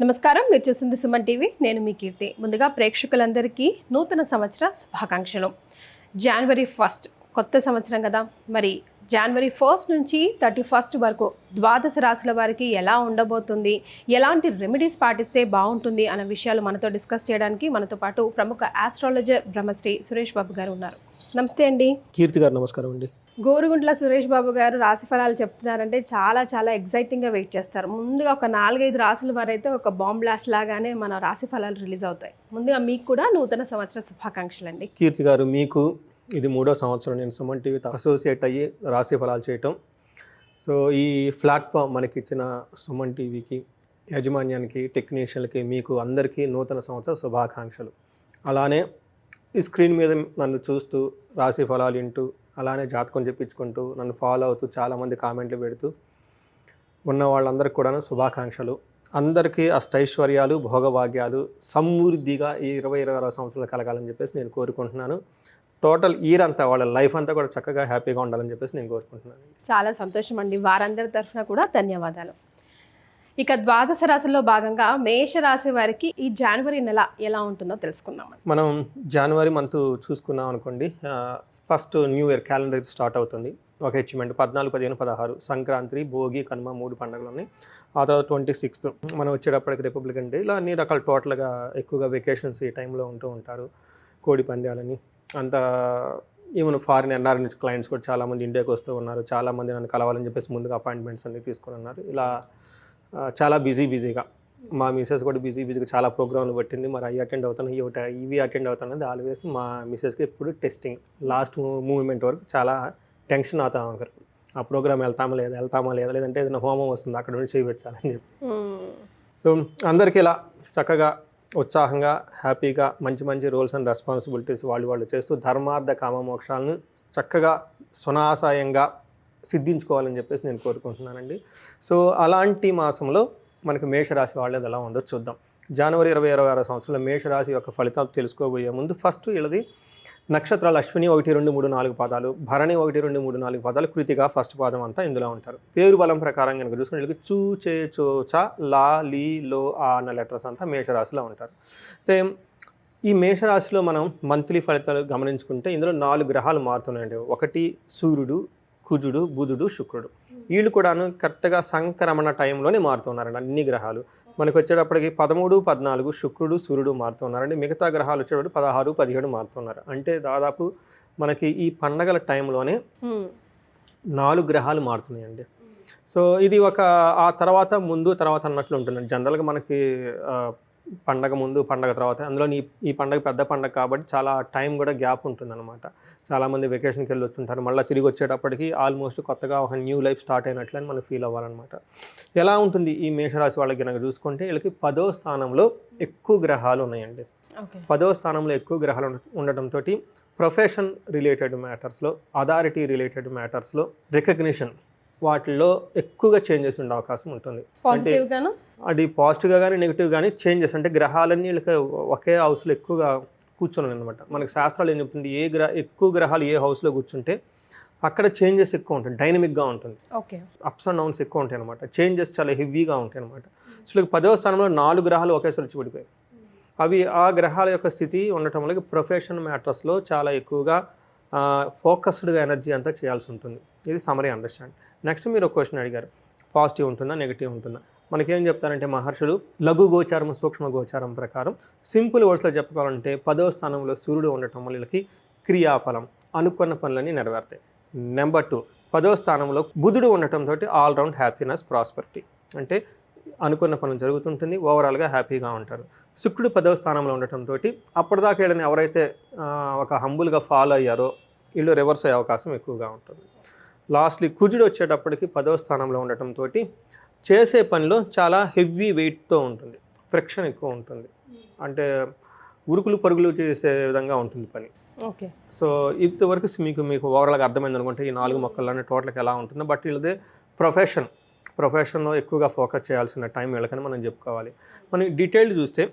నమస్కారం, మీరు చూస్తుంది సుమన్ టీవీ. నేను మీ కీర్తి. ముందుగా ప్రేక్షకులందరికీ నూతన సంవత్సర శుభాకాంక్షలు. జనవరి 1 కొత్త సంవత్సరం కదా. మరి జనవరి 1 నుంచి 31 వరకు ద్వాదశ రాశుల వారికి ఎలా ఉండబోతుంది, ఎలాంటి రెమెడీస్ పాటిస్తే బాగుంటుంది అన్న విషయాలు మనతో డిస్కస్ చేయడానికి మనతో పాటు ప్రముఖ ఆస్ట్రాలజర్ బ్రహ్మశ్రీ సురేష్ బాబు గారు ఉన్నారు. నమస్తే అండి. కీర్తి గారు నమస్కారం అండి. గోరుగుంట్ల సురేష్ బాబు గారు రాశి ఫలాలు చెప్తున్నారంటే చాలా ఎగ్జైటింగ్గా వెయిట్ చేస్తారు. ముందుగా ఒక 4-5 రాశుల వారైతే ఒక బాంబ్ బ్లాస్ట్ లాగానే మన రాశి ఫలాలు రిలీజ్ అవుతాయి. ముందుగా మీకు కూడా నూతన సంవత్సర శుభాకాంక్షలు అండి. కీర్తి గారు, మీకు ఇది 3వ సంవత్సరం నేను సుమన్ టీవీతో అసోసియేట్ అయ్యి రాశి ఫలాలు చేయటం. సో ఈ ప్లాట్ఫామ్ మనకి ఇచ్చిన సుమన్ టీవీకి, యాజమాన్యానికి, టెక్నీషియన్లకి, మీకు అందరికీ నూతన సంవత్సర శుభాకాంక్షలు. అలానే ఈ స్క్రీన్ మీద నన్ను చూస్తూ రాశి ఫలాలు వింటూ, అలానే జాతకం చెప్పించుకుంటూ, నన్ను ఫాలో అవుతూ చాలామంది కామెంట్లు పెడుతూ ఉన్న వాళ్ళందరికీ కూడా శుభాకాంక్షలు. అందరికీ అష్టైశ్వర్యాలు, భోగభాగ్యాలు సమృద్ధిగా ఈ 2026 సంవత్సరాలు కలగాలని చెప్పేసి నేను కోరుకుంటున్నాను. టోటల్ ఇయర్ అంతా, వాళ్ళ లైఫ్ అంతా కూడా చక్కగా హ్యాపీగా ఉండాలని చెప్పేసి నేను కోరుకుంటున్నాను. చాలా సంతోషం అండి. వారందరి తరఫున కూడా ధన్యవాదాలు. ఇక ద్వాదశ రాశుల్లో భాగంగా మేషరాశి వారికి ఈ జనవరి నెల ఎలా ఉంటుందో తెలుసుకుందాం. మనం జనవరి మంత్ చూసుకున్నాం అనుకోండి, first new year calendar start అవుతుంది. ఒక అచీవ్మెంట్ 14, 15, 16 సంక్రాంతి, భోగి, కనుమ 3 పండుగలు ఉన్నాయి. ఆ తర్వాత 26 మనం వచ్చేటప్పటికి రిపబ్లికన్ డే. ఇలా అన్ని రకాల టోటల్గా ఎక్కువగా వెకేషన్స్ ఈ టైంలో ఉంటూ ఉంటారు. కోడి పందాలని అంత ఈవెన్ ఫారిన్ ఎన్ఆర్ఐ నుంచి క్లయింట్స్ కూడా చాలామంది ఇండియాకి వస్తూ ఉన్నారు. చాలామంది నన్ను కలవాలని చెప్పేసి ముందుగా అపాయింట్మెంట్స్ అన్ని తీసుకుని ఉన్నారు. ఇలా చాలా బిజీగా మా మిసెస్ కూడా బిజీగా చాలా ప్రోగ్రాంలు పెట్టింది. మరి అవి అటెండ్ అవుతాను, ఇవి అటెండ్ అవుతాను. ఆల్వేస్ మా మిసెస్కి ఇప్పుడు టెస్టింగ్ లాస్ట్ మూమెంట్ వరకు చాలా టెన్షన్ అవుతాం. ఒకరు ఆ ప్రోగ్రామ్ వెళ్తామా లేదా లేదంటే ఏదైనా హోమం వస్తుంది అక్కడ నుంచి చేయించాలని చెప్పి. సో అందరికీ ఇలా చక్కగా ఉత్సాహంగా హ్యాపీగా మంచి రోల్స్ అండ్ రెస్పాన్సిబిలిటీస్ వాళ్ళు చేస్తూ ధర్మార్థ కామ మోక్షాలను చక్కగా సునాశయంగా సిద్ధించుకోవాలని చెప్పేసి నేను కోరుకుంటున్నానండి. సో అలాంటి మాసంలో మనకి మేషరాశి వాళ్ళది ఎలా ఉందో చూద్దాం. జనవరి 2026 సంవత్సరంలో మేషరాశి యొక్క ఫలితాలు తెలుసుకోబోయే ముందు ఫస్ట్ వీళ్ళది నక్షత్రాలు అశ్విని 1, 2, 3, 4 పాదాలు, భరణి 1, 2, 3, 4 పాదాలు, కృతిక ఫస్ట్ పాదం అంతా ఇందులో ఉంటారు. పేరు బలం ప్రకారం కనుక చూసుకుని వీళ్ళకి చూ, చే, చో, చ, లా, లీ, లో, ఆ అన్న లెటర్స్ అంతా మేషరాశిలో ఉంటారు. సేమ్ ఈ మేషరాశిలో మనం మంత్లీ ఫలితాలు గమనించుకుంటే ఇందులో 4 గ్రహాలు మారుతున్నాయండి. ఒకటి సూర్యుడు, కుజుడు, బుధుడు, శుక్రుడు. వీళ్ళు కూడాను కరెక్ట్గా సంక్రమణ టైంలోనే మారుతున్నారండి. అన్ని గ్రహాలు మనకు వచ్చేటప్పటికి 13, 14 శుక్రుడు, సూర్యుడు మారుతున్నారండి. మిగతా గ్రహాలు వచ్చేటప్పుడు 16, 17 మారుతున్నారు. అంటే దాదాపు మనకి ఈ పండగల టైంలోనే 4 గ్రహాలు మారుతున్నాయండి. సో ఇది ఒక ఆ తర్వాత ముందు తర్వాత అన్నట్లు ఉంటుందండి. జనరల్గా మనకి పండగ ముందు పండగ తర్వాత, అందులో ఈ పండగ పెద్ద పండగ కాబట్టి చాలా టైం కూడా గ్యాప్ ఉంటుందన్నమాట. చాలామంది వెకేషన్కి వెళ్ళి వచ్చుంటారు. మళ్ళీ తిరిగి వచ్చేటప్పటికి ఆల్మోస్ట్ కొత్తగా ఒక న్యూ లైఫ్ స్టార్ట్ అయినట్లని మనం ఫీల్ అవ్వాలన్నమాట. ఎలా ఉంటుంది ఈ మేషరాశి వాళ్ళకి కనుక చూసుకుంటే వీళ్ళకి 10వ స్థానంలో ఎక్కువ గ్రహాలు ఉన్నాయండి. 10వ స్థానంలో ఎక్కువ గ్రహాలు ఉండటంతో ప్రొఫెషన్ రిలేటెడ్ మ్యాటర్స్లో, అథారిటీ రిలేటెడ్ మ్యాటర్స్లో, రికగ్నిషన్ వాటిల్లో ఎక్కువగా చేంజెస్ ఉండే అవకాశం ఉంటుంది. అంటే అది పాజిటివ్గా కానీ నెగిటివ్ కానీ చేంజెస్, అంటే గ్రహాలన్నీ వీళ్ళకి ఒకే హౌస్లో ఎక్కువగా కూర్చొని అనమాట. మనకి శాస్త్రాలు ఏం చెప్తుంది, ఎక్కువ గ్రహాలు ఏ హౌస్లో కూర్చుంటే అక్కడ చేంజెస్ ఎక్కువ ఉంటాయి, డైనమిక్గా ఉంటుంది, అప్స్ అండ్ డౌన్స్ ఎక్కువ ఉంటాయి అనమాట. చేంజెస్ చాలా హెవీగా ఉంటాయి అనమాట. సో 10వ స్థానంలో 4 గ్రహాలు ఒకేసారి వచ్చి పడిపోయాయి. అవి ఆ గ్రహాల యొక్క స్థితి ఉండటం వల్ల ప్రొఫెషన్ మ్యాటర్స్లో చాలా ఎక్కువగా ఫోకస్డ్గా ఎనర్జీ అంతా చేయాల్సి ఉంటుంది. ఇది సమరీ అండర్స్టాండ్. నెక్స్ట్ మీరు ఒక క్వశ్చన్ అడిగారు, పాజిటివ్ ఉంటుందా నెగిటివ్ ఉంటుందా? మనకేం చెప్తారంటే మహర్షులు లఘు గోచారం, సూక్ష్మ గోచారం ప్రకారం సింపుల్ వర్డ్స్లో చెప్పుకోవాలంటే 10వ స్థానంలో సూర్యుడు ఉండటం వల్ల వీళ్ళకి క్రియాఫలం, అనుకున్న పనులన్నీ నెరవేరుతాయి. నెంబర్ 2, 10వ స్థానంలో బుధుడు ఉండటంతో ఆల్రౌండ్ హ్యాపీనెస్, ప్రాస్పరిటీ, అంటే అనుకున్న పనులు జరుగుతుంటుంది, ఓవరాల్గా హ్యాపీగా ఉంటారు. శుక్రుడు 10వ స్థానంలో ఉండటంతో అప్పటిదాకా వీళ్ళని ఎవరైతే ఒక హంబుల్గా ఫాలో అయ్యారో వీళ్ళు రివర్స్ అయ్యే అవకాశం ఎక్కువగా ఉంటుంది. లాస్ట్లీ కుజుడు వచ్చేటప్పటికి 10వ స్థానంలో ఉండటంతో చేసే పనిలో చాలా హెవీ వెయిట్తో ఉంటుంది, ఫ్రిక్షన్ ఎక్కువ ఉంటుంది, అంటే ఉరుకులు పరుగులు చేసే విధంగా ఉంటుంది పని. ఓకే. సో ఇంతవరకు మీకు ఓవరాల్గా అర్థమైంది అనుకుంటే ఈ 4 మొక్కల్లోనే టోటల్గా ఎలా ఉంటుందో. బట్ వీళ్ళదే ప్రొఫెషన్లో ఎక్కువగా ఫోకస్ చేయాల్సిన టైం వీళ్ళకని మనం చెప్పుకోవాలి. మనం డీటెయిల్డ్ చూస్తే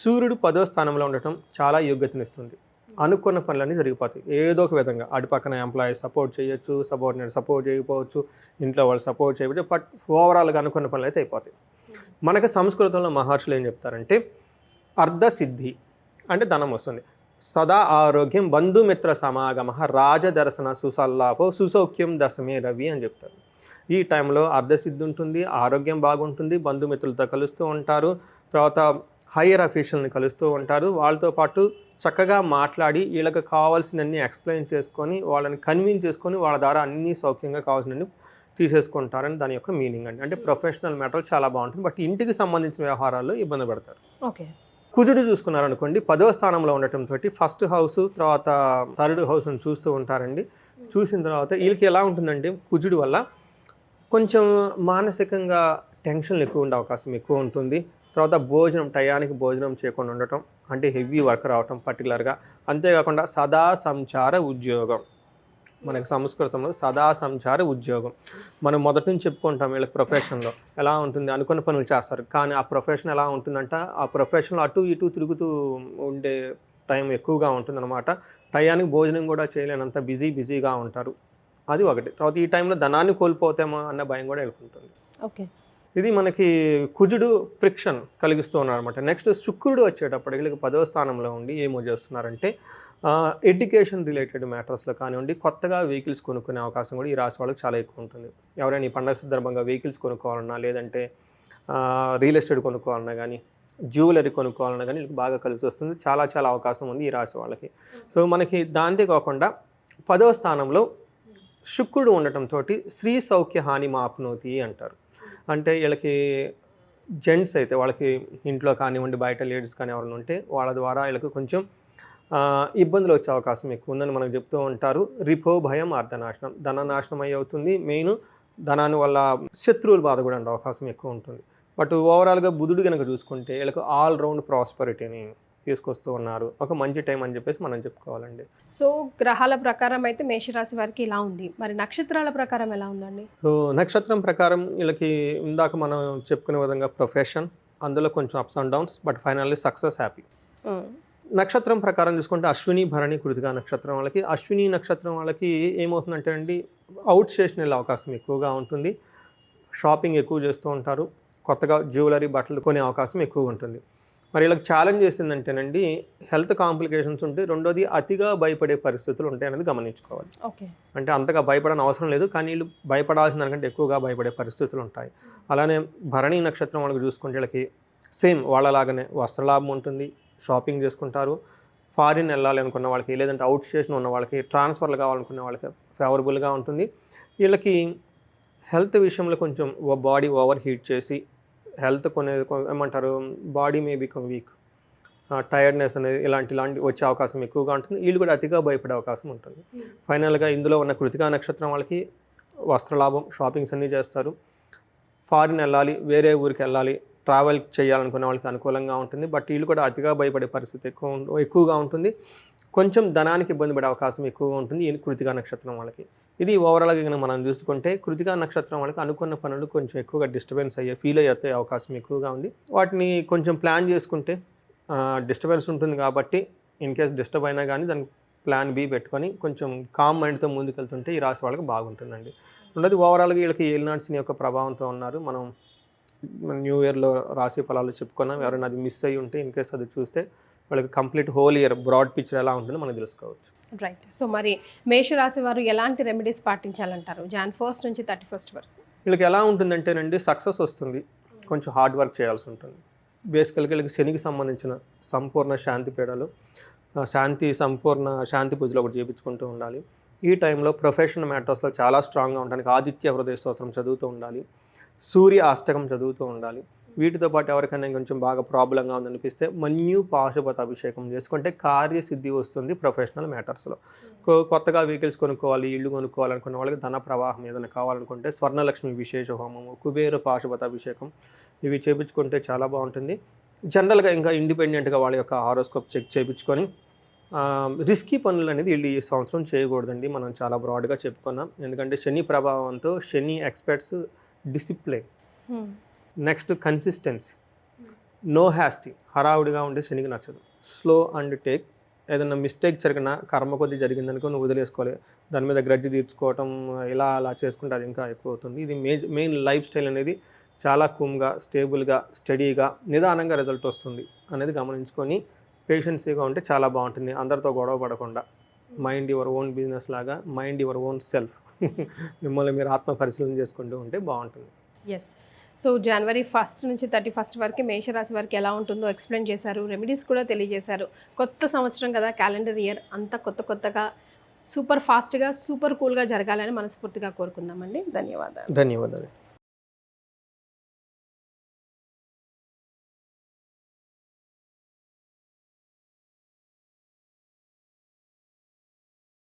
సూర్యుడు 10వ స్థానంలో ఉండటం చాలా యోగ్యతనిస్తుంది. అనుకున్న పనులన్నీ జరిగిపోతాయి ఏదో ఒక విధంగా. అటు పక్కన ఎంప్లాయీస్ సపోర్ట్ చేయొచ్చు, సబార్డినేట్ సపోర్ట్ చేయకపోవచ్చు, ఇంట్లో వాళ్ళు సపోర్ట్ చేయవచ్చు, బట్ ఓవరాల్గా అనుకున్న పనులు అయితే అయిపోతాయి. మనకి సంస్కృతంలో మహర్షులు ఏం చెప్తారంటే అర్ధసిద్ధి అంటే ధనం వస్తుంది, సదా ఆరోగ్యం, బంధుమిత్ర సమాగమ, రాజదర్శన సుసల్లాపో, సుసౌఖ్యం దశమే రవి అని చెప్తారు. ఈ టైంలో అర్ధసిద్ధి ఉంటుంది, ఆరోగ్యం బాగుంటుంది, బంధుమిత్రులతో కలుస్తూ ఉంటారు, తర్వాత హయ్యర్ అఫీషియల్ని కలుస్తూ ఉంటారు, వాళ్ళతో పాటు చక్కగా మాట్లాడి వీళ్ళకి కావాల్సినన్ని ఎక్స్ప్లెయిన్ చేసుకొని వాళ్ళని కన్విన్స్ చేసుకొని వాళ్ళ ద్వారా అన్ని సౌఖ్యంగా కావాల్సినన్ని తీసేసుకుంటారని దాని యొక్క మీనింగ్ అండి. అంటే ప్రొఫెషనల్ మ్యాటర్ చాలా బాగుంటుంది, బట్ ఇంటికి సంబంధించిన వ్యవహారాల్లో ఇబ్బంది పడతారు. ఓకే. కుజుడు చూసుకున్నారనుకోండి 10వ స్థానంలో ఉండటంతో ఫస్ట్ హౌస్ తర్వాత థర్డ్ హౌస్ని చూస్తూ ఉంటారండి. చూసిన తర్వాత వీళ్ళకి ఎలా ఉంటుందంటే కుజుడు వల్ల కొంచెం మానసికంగా టెన్షన్లు ఎక్కువ ఉండే అవకాశం ఎక్కువ ఉంటుంది. తర్వాత భోజనం టయానికి భోజనం చేయకుండా ఉండటం, అంటే హెవీ వర్క్ రావటం పర్టికులర్గా. అంతేకాకుండా సదా సంచార ఉద్యోగం, మనకి సంస్కృతంలో సదా సంచార ఉద్యోగం. మనం మొదటి నుంచి చెప్పుకుంటాం వీళ్ళకి ప్రొఫెషన్లో ఎలా ఉంటుంది, అనుకున్న పనులు చేస్తారు, కానీ ఆ ప్రొఫెషన్ ఎలా ఉంటుందంట, ఆ ప్రొఫెషన్లో అటు ఇటు తిరుగుతూ ఉండే టైం ఎక్కువగా ఉంటుందన్నమాట. టయానికి భోజనం కూడా చేయలేనంత బిజీగా ఉంటారు, అది ఒకటి. తర్వాత ఈ టైంలో ధనాన్ని కోల్పోతామో అన్న భయం కూడా వెళ్ళుకుంటుంది. ఓకే. ఇది మనకి కుజుడు ఫ్రిక్షన్ కలిగిస్తూ ఉన్నారు అనమాట. నెక్స్ట్ శుక్రుడు వచ్చేటప్పటికి వీళ్ళకి 10వ స్థానంలో ఉండి ఏమో చేస్తున్నారంటే ఎడ్యుకేషన్ రిలేటెడ్ మ్యాటర్స్లో కానివ్వండి, కొత్తగా వెహికల్స్ కొనుక్కునే అవకాశం కూడా ఈ రాశి వాళ్ళకి చాలా ఎక్కువ ఉంటుంది. ఎవరైనా ఈ పండుగ సందర్భంగా వెహికల్స్ కొనుక్కోవాలన్నా, లేదంటే రియల్ ఎస్టేట్ కొనుక్కోవాలన్నా కానీ, జ్యువెలరీ కొనుక్కోవాలన్నా కానీ వీళ్ళకి బాగా కలిసి వస్తుంది. చాలా అవకాశం ఉంది ఈ రాశి వాళ్ళకి. సో మనకి దాంతే కాకుండా 10వ స్థానంలో శుక్రుడు ఉండటంతో స్త్రీ సౌఖ్య హాని మాప్నోతి అంటారు. అంటే వీళ్ళకి జెంట్స్ అయితే వాళ్ళకి ఇంట్లో కానివ్వండి, బయట లేడీస్ కానీ ఎవరైనా ఉంటే వాళ్ళ ద్వారా వీళ్ళకి కొంచెం ఇబ్బందులు వచ్చే అవకాశం ఎక్కువ ఉందని మనకు చెప్తూ ఉంటారు. రిపో భయం అర్ధనాశనం, ధననాశనం అయ్యి అవుతుంది. మెయిన్ ధనాన్ని వల్ల శత్రువుల బాధ కూడా ఉండే అవకాశం ఎక్కువ ఉంటుంది. బట్ ఓవరాల్గా బుధుడు కనుక చూసుకుంటే వీళ్ళకి ఆల్ రౌండ్ ప్రాస్పరిటీని తీసుకొస్తూ ఉన్నారు. ఒక మంచి టైం అని చెప్పేసి మనం చెప్పుకోవాలండి. సో గ్రహాల ప్రకారం అయితే మేషరాశి వారికి ఇలా ఉంది, మరి నక్షత్రాల ప్రకారం ఎలా ఉందండి? సో నక్షత్రం ప్రకారం వీళ్ళకి ఇందాక మనం చెప్పుకునే విధంగా ప్రొఫెషన్, అందులో కొంచెం ups and downs, but finally success, happy. నక్షత్రం ప్రకారం చూసుకుంటే అశ్విని భరణి కృతికా నక్షత్రం వాళ్ళకి, అశ్విని నక్షత్రం వాళ్ళకి ఏమవుతుందంటే అండి అవుట్ స్టేషన్ వెళ్ళే అవకాశం ఎక్కువగా ఉంటుంది, షాపింగ్ ఎక్కువ చేస్తూ ఉంటారు, కొత్తగా జ్యువెలరీ బట్టలు కొనే అవకాశం ఎక్కువ ఉంటుంది. మరి వీళ్ళకి ఛాలెంజ్ చేసిందంటేనండి హెల్త్ కాంప్లికేషన్స్ ఉంటే, రెండోది అతిగా భయపడే పరిస్థితులు ఉంటాయనేది గమనించుకోవాలి. ఓకే. అంటే అంతగా భయపడని అవసరం లేదు, కానీ వీళ్ళు భయపడాల్సిన దానికంటే ఎక్కువగా భయపడే పరిస్థితులు ఉంటాయి. అలానే భరణి నక్షత్రం వాళ్ళకి చూసుకుంటే వీళ్ళకి సేమ్ వాళ్ళలాగానే వస్త్రలాభం ఉంటుంది, షాపింగ్ చేసుకుంటారు, ఫారిన్ వెళ్ళాలి అనుకున్న వాళ్ళకి, లేదంటే అవుట్ స్టేషన్ ఉన్న వాళ్ళకి, ట్రాన్స్ఫర్లు కావాలనుకునే వాళ్ళకి ఫేవరబుల్గా ఉంటుంది. వీళ్ళకి హెల్త్ విషయంలో కొంచెం బాడీ ఓవర్ హీట్ చేసి హెల్త్ ఏమంటారు body may become weak, tiredness అనేది ఇలాంటి వచ్చే అవకాశం ఎక్కువగా ఉంటుంది. వీళ్ళు కూడా అతిగా భయపడే అవకాశం ఉంటుంది. ఫైనల్గా ఇందులో ఉన్న కృతికా నక్షత్రం వాళ్ళకి వస్త్రలాభం, షాపింగ్స్ అన్నీ చేస్తారు, ఫారిన్ వెళ్ళాలి, వేరే ఊరికి వెళ్ళాలి, ట్రావెల్ చేయాలనుకునే వాళ్ళకి అనుకూలంగా ఉంటుంది. బట్ వీళ్ళు కూడా అతిగా భయపడే పరిస్థితి ఎక్కువగా ఉంటుంది. కొంచెం ధనానికి ఇబ్బంది పడే అవకాశం ఎక్కువగా ఉంటుంది ఈ కృతికా నక్షత్రం వాళ్ళకి. ఇది ఓవరాల్గా కనుక మనం చూసుకుంటే కృతికా నక్షత్రం వాళ్ళకి అనుకున్న పనులు కొంచెం ఎక్కువగా డిస్టర్బెన్స్ ఫీల్ అయ్యే అవకాశం ఎక్కువగా ఉంది. వాటిని కొంచెం ప్లాన్ చేసుకుంటే డిస్టర్బెన్స్ ఉంటుంది కాబట్టి ఇన్ కేస్ డిస్టర్బ్ అయినా కానీ దానికి ప్లాన్ బి పెట్టుకొని కొంచెం కామ్ మైండ్తో ముందుకెళ్తుంటే ఈ రాశి వాళ్ళకి బాగుంటుందండి. రెండోది ఓవరాల్గా వీళ్ళకి ఏలినాటి శని యొక్క ప్రభావంతో ఉన్నారు. మనం న్యూ ఇయర్లో రాశి ఫలాలు చెప్పుకున్నాం, ఎవరైనా అది మిస్ అయ్యి ఉంటే ఇన్ కేస్ అది చూస్తే వాళ్ళకి complete whole year broad picture ఎలా ఉంటుందో మనం తెలుసుకోవచ్చు. రైట్. సో మరి మేషరాశి వారు ఎలాంటి రెమెడీస్ పాటించాలంటారు Jan 1st నుంచి 31st వరకు? వీళ్ళకి ఎలా ఉంటుందంటేనండి సక్సెస్ వస్తుంది, కొంచెం హార్డ్ వర్క్ చేయాల్సి ఉంటుంది. బేసికల్గా వీళ్ళకి శనికి సంబంధించిన సంపూర్ణ శాంతి పీడలు, సంపూర్ణ శాంతి పూజలు ఒకటి చేయించుకుంటూ ఉండాలి. ఈ టైంలో ప్రొఫెషనల్ మ్యాటర్స్లో చాలా స్ట్రాంగ్గా ఉండడానికి ఆదిత్య హృదయ స్తోత్రం చదువుతూ ఉండాలి, సూర్య అష్టకం చదువుతూ ఉండాలి. వీటితో పాటు ఎవరికైనా కొంచెం బాగా ప్రాబ్లంగా ఉందనిపిస్తే మన్యు పాశుపత అభిషేకం చేసుకుంటే కార్యసిద్ధి వస్తుంది ప్రొఫెషనల్ మ్యాటర్స్లో. కొత్తగా వెహికల్స్ కొనుక్కోవాలి, ఇల్లు కొనుక్కోవాలనుకున్న వాళ్ళకి ధన ప్రవాహం ఏదైనా కావాలనుకుంటే స్వర్ణలక్ష్మి విశేష హోమము, కుబేర పాశుపత అభిషేకం ఇవి చేయించుకుంటే చాలా బాగుంటుంది. జనరల్గా ఇంకా ఇండిపెండెంట్గా వాళ్ళ యొక్క హారోస్కోప్ చెక్ చేయించుకొని రిస్కీ పనులు అనేది వీళ్ళు ఈ సంవత్సరం చేయకూడదండి. మనం చాలా బ్రాడ్గా చెప్పుకున్నాం, ఎందుకంటే శని ప్రభావంతో Shani experts discipline, next consistency, no hasty, హడావుడిగా ఉండే శనికి నచ్చదు, స్లో అండ్ టేక్. ఏదైనా మిస్టేక్ జరిగిన కర్మ కొద్ది జరిగిందనుకో నువ్వు వదిలేసుకోవాలి, దాని మీద గ్రడ్జి తీర్చుకోవటం ఇలా అలా చేసుకుంటే అది ఇంకా ఎక్కువ అవుతుంది. ఇది మెయిన్ లైఫ్ స్టైల్ అనేది చాలా కూమ్గా, స్టేబుల్గా, స్టడీగా, నిదానంగా రిజల్ట్ వస్తుంది అనేది గమనించుకొని పేషెన్సీగా ఉంటే చాలా బాగుంటుంది. అందరితో గొడవ పడకుండా మైండ్ యువర్ ఓన్ బిజినెస్ లాగా, మైండ్ యువర్ ఓన్ సెల్ఫ్ మిమ్మల్ని మీరు ఆత్మ పరిశీలన చేసుకుంటూ ఉంటే బాగుంటుంది. ఎస్. సో జనవరి 1 నుంచి 31 వరకు మేషరాశి వారికి ఎలా ఉంటుందో ఎక్స్ప్లెయిన్ చేశారు, రెమెడీస్ కూడా తెలియజేశారు. కొత్త సంవత్సరం కదా, క్యాలెండర్ ఇయర్ అంతా కొత్తగా సూపర్ ఫాస్ట్గా, సూపర్ కూల్గా జరగాలని మనస్ఫూర్తిగా కోరుకుందామండి. ధన్యవాదాలు. ధన్యవాదాలు.